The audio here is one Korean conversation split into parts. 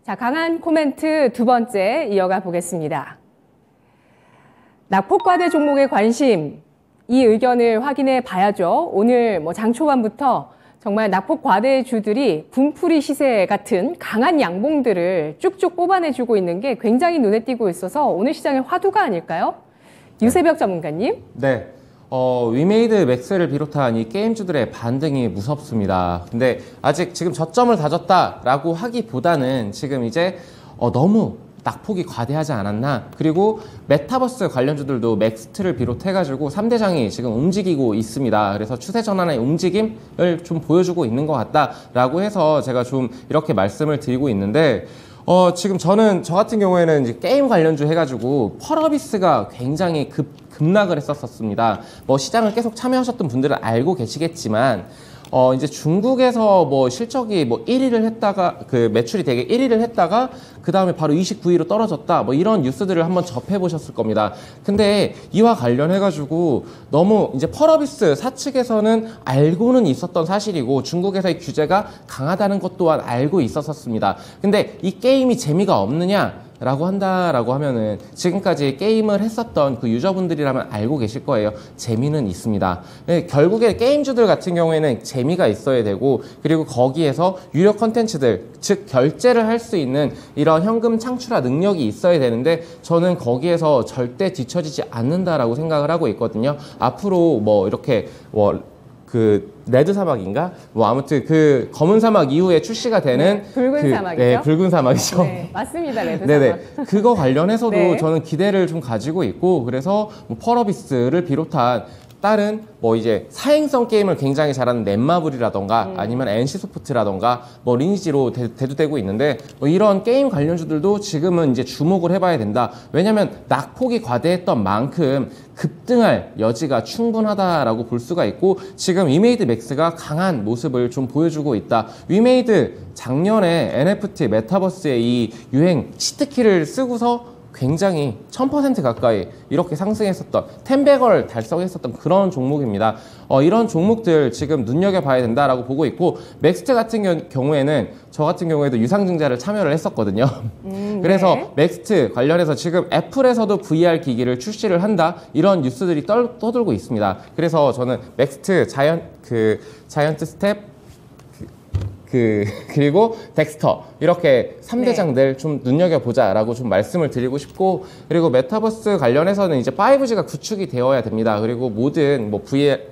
자, 강한 코멘트 두 번째 이어가 보겠습니다. 낙폭과대 종목에 관심, 이 의견을 확인해 봐야죠. 오늘 장 초반부터 정말 낙폭과대주들이 분풀이 시세 같은 강한 양봉들을 쭉쭉 뽑아내주고 있는 게 굉장히 눈에 띄고 있어서 오늘 시장의 화두가 아닐까요? 유세벽 전문가님. 네. 위메이드 맥스를 비롯한 이 게임주들의 반등이 무섭습니다. 근데 아직 지금 저점을 다졌다라고 하기보다는 지금 이제 너무 낙폭이 과대하지 않았나. 그리고 메타버스 관련주들도 맥스트를 비롯해가지고 3대장이 지금 움직이고 있습니다. 그래서 추세 전환의 움직임을 좀 보여주고 있는 것 같다라고 해서 제가 좀 이렇게 말씀을 드리고 있는데 지금 저 같은 경우에는 이제 게임 관련주 해가지고 펄어비스가 굉장히 급락을 했었습니다. 시장을 계속 참여하셨던 분들은 알고 계시겠지만, 이제 중국에서 실적이 1위를 했다가, 매출이 되게 1위를 했다가, 그 다음에 바로 29위로 떨어졌다. 이런 뉴스들을 한번 접해보셨을 겁니다. 근데 이와 관련해가지고 너무 이제 펄어비스 사측에서는 알고는 있었던 사실이고, 중국에서의 규제가 강하다는 것 또한 알고 있었습니다. 근데 이 게임이 재미가 없느냐? 라고 한다라고 하면은 지금까지 게임을 했었던 그 유저분들이라면 알고 계실 거예요. 재미는 있습니다. 결국에 게임주들 같은 경우에는 재미가 있어야 되고, 그리고 거기에서 유료 컨텐츠들, 즉 결제를 할 수 있는 이런 현금 창출화 능력이 있어야 되는데, 저는 거기에서 절대 뒤처지지 않는다라고 생각을 하고 있거든요. 앞으로 이렇게 레드 사막인가? 아무튼 검은 사막 이후에 출시가 되는 붉은 사막이죠? 네, 붉은 사막이죠. 네, 맞습니다. 레드 네네. 사막. 그거 관련해서도 네. 저는 기대를 좀 가지고 있고, 그래서 펄어비스를 비롯한 다른 이제 사행성 게임을 굉장히 잘하는 넷마블이라던가 아니면 NC소프트라던가 리니지로 대두되고 있는데, 이런 게임 관련주들도 지금은 이제 주목을 해봐야 된다. 왜냐면 낙폭이 과대했던 만큼 급등할 여지가 충분하다라고 볼 수가 있고, 지금 위메이드 맥스가 강한 모습을 좀 보여주고 있다. 위메이드 작년에 NFT 메타버스의 이 유행 치트키를 쓰고서 굉장히 1000% 가까이 이렇게 상승했었던 10배걸 달성했었던 그런 종목입니다. 이런 종목들 지금 눈여겨봐야 된다라고 보고 있고, 맥스트 같은 경우에는 저 같은 경우에도 유상증자를 참여를 했었거든요. 그래서 네. 맥스트 관련해서 지금 애플에서도 VR 기기를 출시를 한다, 이런 뉴스들이 떠돌고 있습니다. 그래서 저는 맥스트, 자이언트 스텝, 그리고 덱스터, 이렇게 3대장들 좀 눈여겨보자라고 좀 말씀을 드리고 싶고, 그리고 메타버스 관련해서는 이제 5G가 구축이 되어야 됩니다. 그리고 모든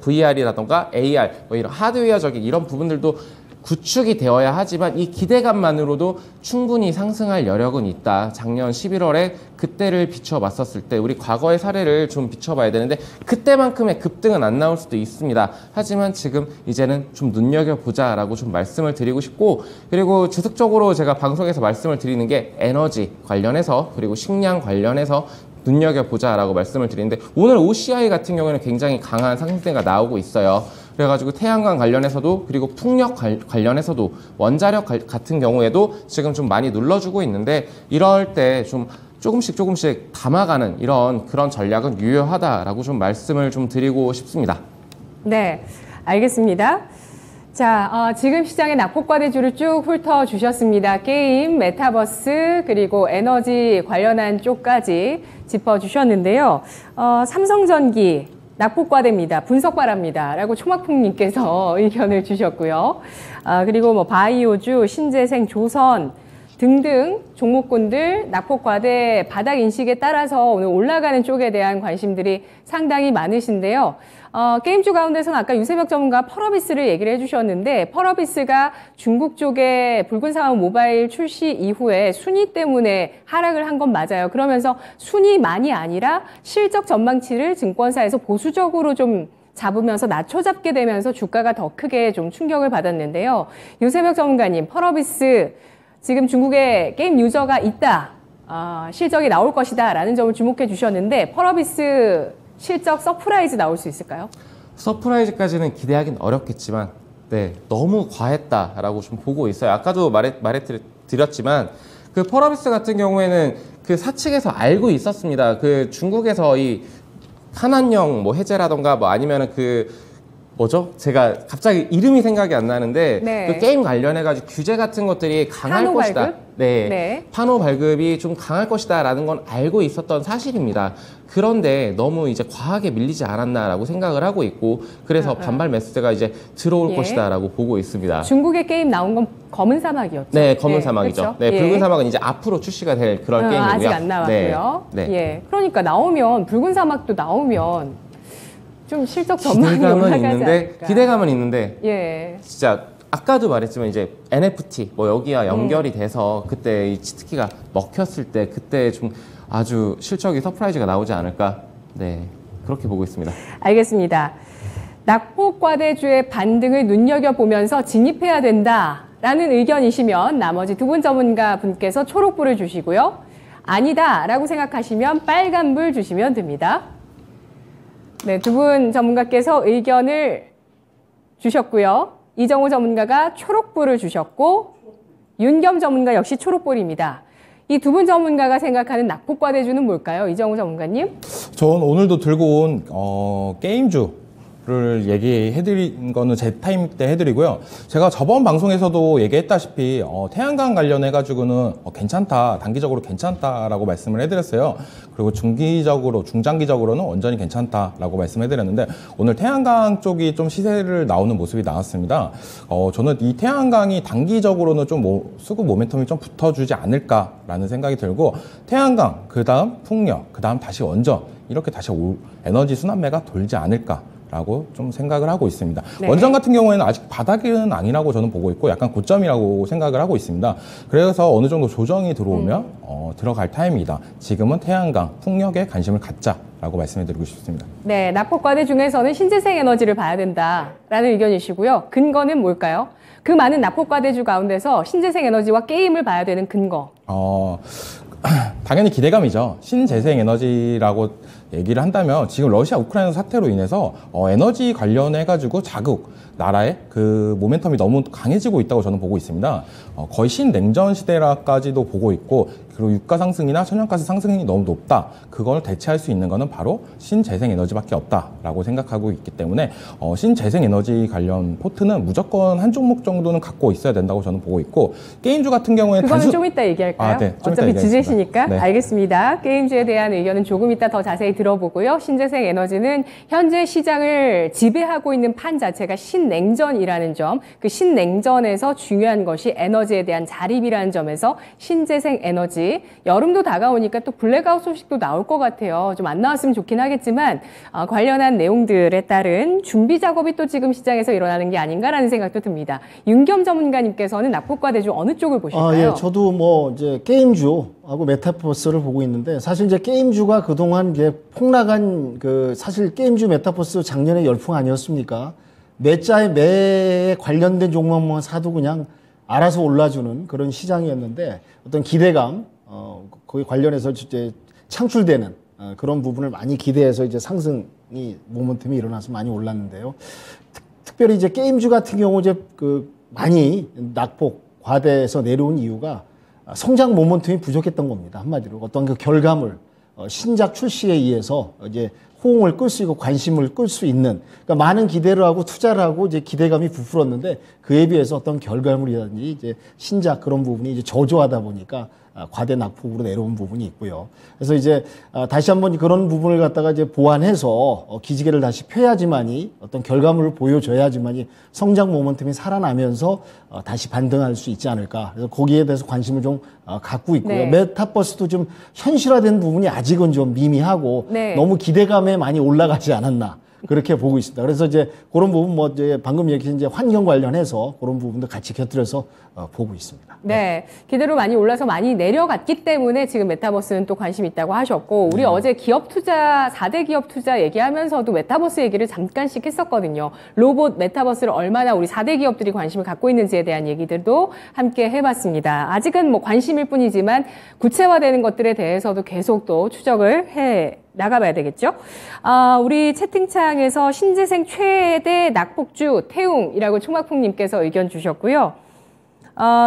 VR이라던가 AR, 이런 하드웨어적인 이런 부분들도 구축이 되어야 하지만, 이 기대감만으로도 충분히 상승할 여력은 있다. 작년 11월에 그때를 비춰봤었을 때 우리 과거의 사례를 좀 비춰봐야 되는데, 그때만큼의 급등은 안 나올 수도 있습니다. 하지만 지금 이제는 좀 눈여겨보자라고 좀 말씀을 드리고 싶고, 그리고 지속적으로 제가 방송에서 말씀을 드리는 게 에너지 관련해서, 그리고 식량 관련해서 눈여겨보자라고 말씀을 드리는데, 오늘 OCI 같은 경우에는 굉장히 강한 상승세가 나오고 있어요. 그래가지고 태양광 관련해서도, 그리고 풍력 관련해서도, 원자력 같은 경우에도 지금 좀 많이 눌러주고 있는데, 이럴 때 좀 조금씩 담아가는 그런 전략은 유효하다라고 좀 말씀을 좀 드리고 싶습니다. 네, 알겠습니다. 자, 지금 시장의 낙폭과대주를 쭉 훑어주셨습니다. 게임, 메타버스, 그리고 에너지 관련한 쪽까지 짚어주셨는데요. 삼성전기, 낙폭과대입니다. 분석 바랍니다. 라고 초막풍님께서 의견을 주셨고요. 그리고 바이오주, 신재생, 조선 등등 종목군들 낙폭과대 바닥 인식에 따라서 오늘 올라가는 쪽에 대한 관심들이 상당히 많으신데요. 게임주 가운데서는 아까 유세벽 전문가 펄어비스를 얘기를 해주셨는데, 펄어비스가 중국 쪽에 붉은 사막 모바일 출시 이후에 순위 때문에 하락을 한 건 맞아요. 그러면서 순위만이 아니라 실적 전망치를 증권사에서 보수적으로 좀 잡으면서 낮춰잡게 되면서 주가가 더 크게 좀 충격을 받았는데요. 유세벽 전문가님, 펄어비스 지금 중국에 게임 유저가 있다, 실적이 나올 것이다 라는 점을 주목해 주셨는데, 펄어비스 실적 서프라이즈 나올 수 있을까요? 서프라이즈까지는 기대하기는 어렵겠지만, 네, 너무 과했다라고 좀 보고 있어요. 아까도 말해드렸지만, 펄어비스 같은 경우에는 사측에서 알고 있었습니다. 중국에서 이 한한령 해제라던가 아니면은 뭐죠? 제가 갑자기 이름이 생각이 안 나는데, 네. 게임 관련해가지고 규제 같은 것들이 강할 것이다. 네. 판호 발급이 좀 강할 것이다라는 건 알고 있었던 사실입니다. 그런데 너무 이제 과하게 밀리지 않았나라고 생각을 하고 있고 그래서 반발 매수세가 이제 들어올 예. 것이다라고 보고 있습니다. 중국의 게임 나온 건 검은 사막이었죠. 네, 검은 사막이죠. 그렇죠? 네, 붉은 사막은 이제 앞으로 출시가 될 그런 게임이고요. 아직 안 나왔고요. 네. 예. 그러니까 나오면 붉은 사막도 나오면 좀 실적 전망이 올라가지 않을까. 기대감은 있는데 예. 진짜 아까도 말했지만 이제 NFT 뭐 여기와 연결이 돼서 그때 이 치트키가 먹혔을 때 그때 좀 아주 실적이 서프라이즈가 나오지 않을까. 네, 그렇게 보고 있습니다. 알겠습니다. 낙폭과대주의 반등을 눈여겨보면서 진입해야 된다라는 의견이시면 나머지 두 분 전문가 분께서 초록불을 주시고요. 아니다라고 생각하시면 빨간불 주시면 됩니다. 네, 두 분 전문가께서 의견을 주셨고요. 이정우 전문가가 초록불을 주셨고 윤겸 전문가 역시 초록불입니다. 이 두 분 전문가가 생각하는 낙폭과대주는 뭘까요? 이정우 전문가님? 전 오늘도 들고 온 게임주를 얘기해드린 거는 제 타임 때 해드리고요. 제가 저번 방송에서도 얘기했다시피 태양광 관련해가지고는 괜찮다, 단기적으로 괜찮다라고 말씀을 해드렸어요. 그리고 중기적으로, 중장기적으로는 완전히 괜찮다라고 말씀해드렸는데 오늘 태양광 쪽이 좀 시세를 나오는 모습이 나왔습니다. 저는 이 태양광이 단기적으로는 좀 수급 모멘텀이 좀 붙어주지 않을까라는 생각이 들고 태양광, 그 다음 풍력, 그 다음 다시 원전 이렇게 다시 에너지 순환매가 돌지 않을까 라고 좀 생각을 하고 있습니다. 네. 원전 같은 경우에는 아직 바닥은 아니라고 저는 보고 있고 약간 고점이라고 생각을 하고 있습니다. 그래서 어느 정도 조정이 들어오면 들어갈 타임이다. 지금은 태양광, 풍력에 관심을 갖자라고 말씀해드리고 싶습니다. 네, 낙폭과대 중에서는 신재생 에너지를 봐야 된다라는 의견이시고요. 근거는 뭘까요? 그 많은 낙폭과대주 가운데서 신재생 에너지와 게임을 봐야 되는 근거. 당연히 기대감이죠. 신재생 에너지라고 얘기를 한다면 지금 러시아 우크라이나 사태로 인해서 에너지 관련해가지고 자국 나라의 그 모멘텀이 너무 강해지고 있다고 저는 보고 있습니다. 거의 신냉전 시대라까지도 보고 있고 그리고 유가 상승이나 천연가스 상승이 너무 높다. 그걸 대체할 수 있는 거는 바로 신재생 에너지밖에 없다라고 생각하고 있기 때문에 신재생 에너지 관련 포트는 무조건 한 종목 정도는 갖고 있어야 된다고 저는 보고 있고 게임주 같은 경우에는 그거는 좀 이따 얘기할까요? 네, 좀 어차피 이따 주제시니까. 네. 알겠습니다. 게임주에 대한 의견은 조금 이따 더 자세히 들어보고요. 신재생 에너지는 현재 시장을 지배하고 있는 판 자체가 신냉전이라는 점, 그 신냉전에서 중요한 것이 에너지에 대한 자립이라는 점에서 신재생 에너지, 여름도 다가오니까 또 블랙아웃 소식도 나올 것 같아요. 좀 안 나왔으면 좋긴 하겠지만 관련한 내용들에 따른 준비 작업이 또 지금 시장에서 일어나는 게 아닌가라는 생각도 듭니다. 윤겸 전문가님께서는 낙폭과대주 어느 쪽을 보실까요? 예, 저도 뭐 이제 게임주하고 메타버스를 보고 있는데 사실 이제 게임주가 그동안 이제 폭락한 사실 게임주 메타버스 작년에 열풍 아니었습니까? 매에 관련된 종목만 사도 그냥 알아서 올라주는 그런 시장이었는데 어떤 기대감, 거기 관련해서 이제 창출되는 그런 부분을 많이 기대해서 이제 상승이 모멘텀이 일어나서 많이 올랐는데요. 특별히 이제 게임주 같은 경우 이제 많이 낙폭 과대에서 내려온 이유가 성장 모멘텀이 부족했던 겁니다. 한마디로 어떤 그 결과물, 신작 출시에 의해서 이제 호응을 끌 수 있고 관심을 끌 수 있는, 그러니까 많은 기대를 하고 투자를 하고 이제 기대감이 부풀었는데 그에 비해서 어떤 결과물이라든지 이제 신작 그런 부분이 이제 저조하다 보니까 과대 낙폭으로 내려온 부분이 있고요. 그래서 이제 다시 한번 그런 부분을 갖다가 이제 보완해서 기지개를 다시 펴야지만이 어떤 결과물을 보여줘야지만이 성장 모멘텀이 살아나면서 다시 반등할 수 있지 않을까. 그래서 거기에 대해서 관심을 좀 갖고 있고요. 네. 메타버스도 좀 현실화된 부분이 아직은 좀 미미하고 네. 너무 기대감에 많이 올라가지 않았나. 그렇게 보고 있습니다. 그래서 이제 그런 부분 뭐 이제 방금 얘기한 이제 환경 관련해서 그런 부분도 같이 곁들여서 보고 있습니다. 네, 기대로 많이 올라서 많이 내려갔기 때문에 지금 메타버스는 또 관심이 있다고 하셨고, 우리 어제 기업 투자, 4대 기업 투자 얘기하면서도 메타버스 얘기를 잠깐씩 했었거든요. 로봇 메타버스를 얼마나 우리 4대 기업들이 관심을 갖고 있는지에 대한 얘기들도 함께 해봤습니다. 아직은 뭐 관심일 뿐이지만 구체화되는 것들에 대해서도 계속 또 추적을 해 나가봐야 되겠죠. 우리 채팅창에서 신재생 최대 낙폭주 태웅이라고 총막풍님께서 의견 주셨고요.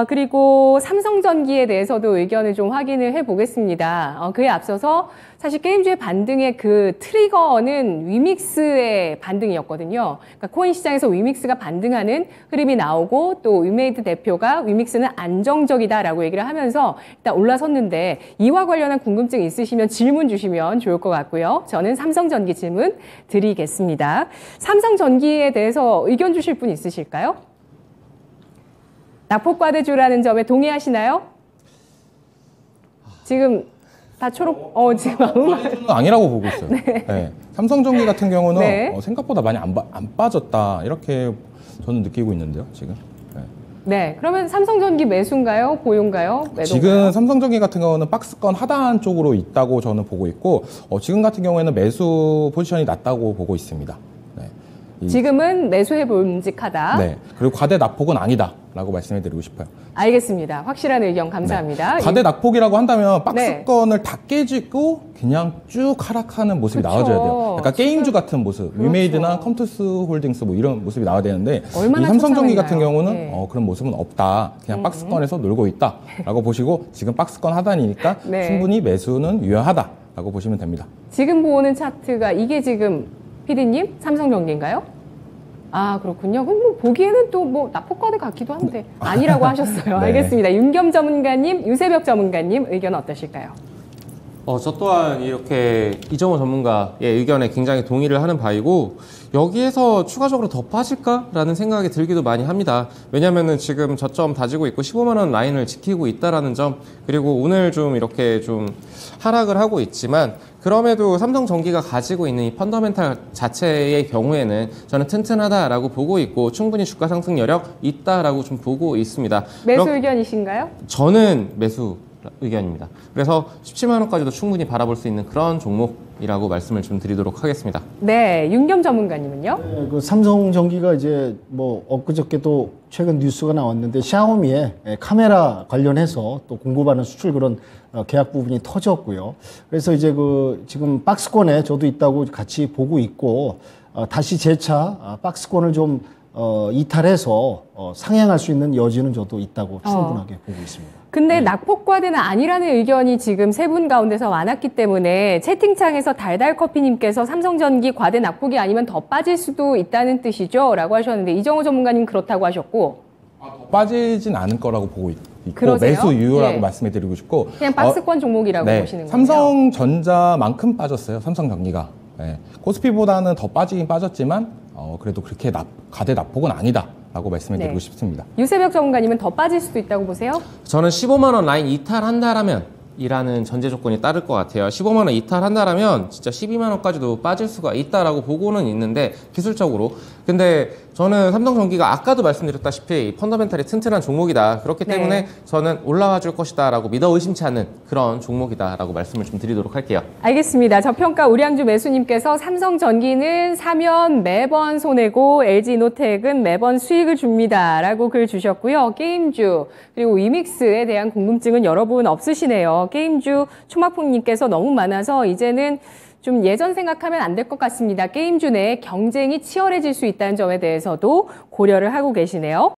그리고 삼성전기에 대해서도 의견을 좀 확인을 해보겠습니다. 그에 앞서서 사실 게임주의 반등의 그 트리거는 위믹스의 반등이었거든요. 그러니까 코인 시장에서 위믹스가 반등하는 흐름이 나오고 또 위메이드 대표가 위믹스는 안정적이다라고 얘기를 하면서 일단 올라섰는데 이와 관련한 궁금증 있으시면 질문 주시면 좋을 것 같고요. 저는 삼성전기 질문 드리겠습니다. 삼성전기에 대해서 의견 주실 분 있으실까요? 낙폭과대주라는 점에 동의하시나요? 지금 다 초록, 지금 아무 말. 아니라고 보고 있어요. 네. 삼성전기 같은 경우는 네. 생각보다 많이 안 빠졌다. 이렇게 저는 느끼고 있는데요, 지금. 네. 네, 그러면 삼성전기 매수인가요? 보유인가요? 매도인가요? 지금 삼성전기 같은 경우는 박스권 하단 쪽으로 있다고 저는 보고 있고, 지금 같은 경우에는 매수 포지션이 낮다고 보고 있습니다. 네. 지금은 매수해 볼직하다. 네. 그리고 과대 낙폭은 아니다라고 말씀해 드리고 싶어요. 알겠습니다. 확실한 의견 감사합니다. 네. 과대 낙폭이라고 한다면 박스권을 다 깨지고 그냥 쭉 하락하는 모습이 그쵸. 나와줘야 돼요. 약간 게임주 같은 모습, 그렇죠. 위메이드나 컴투스 홀딩스 뭐 이런 모습이 나와야 되는데 얼마나 이 삼성전기 같은 처참했나요? 경우는 네. 그런 모습은 없다. 그냥 박스권에서 놀고 있다라고 보시고 지금 박스권 하단이니까 네. 충분히 매수는 유효하다라고 보시면 됩니다. 지금 보는 차트가 이게 지금 피디님 삼성전기인가요? 아, 그렇군요. 그럼 뭐 보기에는 또 뭐 낙폭과대 같기도 한데 아니라고 하셨어요. 네. 알겠습니다. 윤겸 전문가님, 유세벽 전문가님 의견 어떠실까요? 저 또한 이렇게 이정호 전문가의 의견에 굉장히 동의를 하는 바이고 여기에서 추가적으로 더 빠질까라는 생각이 들기도 많이 합니다. 왜냐면은 지금 저점 다지고 있고 15만 원 라인을 지키고 있다라는 점 그리고 오늘 좀 이렇게 좀 하락을 하고 있지만 그럼에도 삼성전기가 가지고 있는 이 펀더멘탈 자체의 경우에는 저는 튼튼하다라고 보고 있고 충분히 주가 상승 여력 있다라고 좀 보고 있습니다. 매수 의견이신가요? 저는 매수 의견입니다. 그래서 17만 원까지도 충분히 바라볼 수 있는 그런 종목이라고 말씀을 좀 드리도록 하겠습니다. 네, 윤겸 전문가님은요? 네, 그 삼성전기가 이제 뭐 엊그저께 또 최근 뉴스가 나왔는데 샤오미의 카메라 관련해서 또 공급하는 수출 그런 계약 부분이 터졌고요. 그래서 이제 그 지금 박스권에 저도 있다고 같이 보고 있고 다시 재차 박스권을 좀 이탈해서 상향할 수 있는 여지는 저도 있다고 충분하게 보고 있습니다. 근데 낙폭과대는 아니라는 의견이 지금 세 분 가운데서 많았기 때문에 채팅창에서 달달커피님께서 삼성전기 과대 낙폭이 아니면 더 빠질 수도 있다는 뜻이죠? 라고 하셨는데 이정호 전문가님 그렇다고 하셨고 더 빠지진 않을 거라고 보고 있고 그러세요? 매수 유효라고 예. 말씀해 드리고 싶고 그냥 박스권 종목이라고 네, 보시는 거예요? 삼성전자만큼 빠졌어요. 삼성전기가. 네. 코스피보다는 더 빠지긴 빠졌지만 그래도 그렇게 과대 낙폭은 아니다라고 말씀해 드리고 네. 싶습니다. 유세벽 전문가님은 더 빠질 수도 있다고 보세요? 저는 15만 원 라인 이탈한다라면 이라는 전제 조건이 따를 것 같아요. 15만 원 이탈한다라면 진짜 12만 원까지도 빠질 수가 있다라고 보고는 있는데 기술적으로. 근데 저는 삼성전기가 아까도 말씀드렸다시피 펀더멘탈이 튼튼한 종목이다. 그렇기 네. 때문에 저는 올라와 줄 것이다라고 믿어 의심치 않는 그런 종목이다라고 말씀을 좀 드리도록 할게요. 알겠습니다. 저평가 우량주 매수님께서 삼성전기는 사면 매번 손해고 LG노텍은 매번 수익을 줍니다. 라고 글 주셨고요. 게임주 그리고 위믹스에 대한 궁금증은 여러분 없으시네요. 게임주 초마풍님께서 너무 많아서 이제는 좀 예전 생각하면 안 될 것 같습니다. 게임주 내 경쟁이 치열해질 수 있다는 점에 대해서도 고려를 하고 계시네요.